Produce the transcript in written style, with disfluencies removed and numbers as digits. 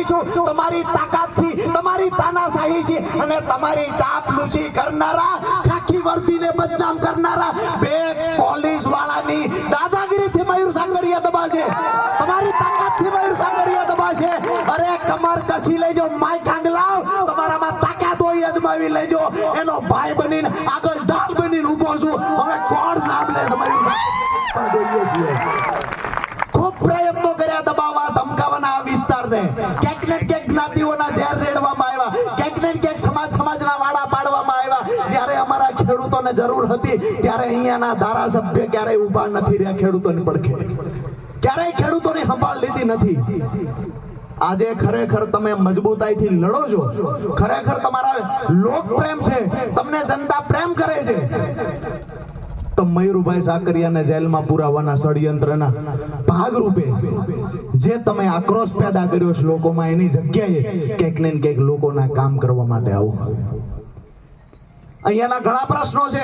બનાવીશું તમારી તાકાતથી, તમારી તાનાશાહીથી અને તમારી ચાપલૂસી કરનારા, ખાખી વર્દીને બદનામ કરનારા બે પોલીસ વાળાની દાદાગીરીથી મયુર સાંગરિયા દબાશે, તમારી તાકાતથી મયુર સાંગરિયા દબાશે. અરે કમર કસી લેજો, માઈક આંગલાવ, તમારામાં તાકાત હોય અજમાવી લેજો. એનો ભાઈ બનીને આગળ ઢાલ બનીને ઊભો છું. હવે કોણ નામ લે મયુર પણ જોઈએ છીએ. ખૂબ પ્રયત્નો કર્યા દબાવવા ધમકાવવાના આ વિસ્તારને, ક્યાંક ને ક્યાંક જ્ઞાતિઓના ઝેર રેડવામાં આવ્યા, ક્યાંક ને ક્યાંક સમાજના વાડા પાડવામાં આવ્યા. જ્યારે અમારા ખેડૂતોને જરૂર હતી ત્યારે અહીંયાના ધારાસભ્ય ક્યારેય ઊભા નથી રહ્યા ખેડૂતોની પડખે, ક્યારેય ખેડૂતોની સંભાળ લીધી નથી. આજે ખરેખર તમે મજબૂતાઈથી લડો છો, ખરેખર તમારા લોક પ્રેમ છે, તમને જનતા પ્રેમ કરે છે, તો મયુરભાઈ સાકરિયાને જેલમાં પુરાવાના ષડયંત્રના ભાગરૂપે જે તમે આક્રોશ પેદા કર્યો છે લોકોમાં, એની જગ્યાએ ક્યાંક ને ક્યાંક લોકોના કામ કરવા માટે આવો. અહીંયાના ઘણા પ્રશ્નો છે.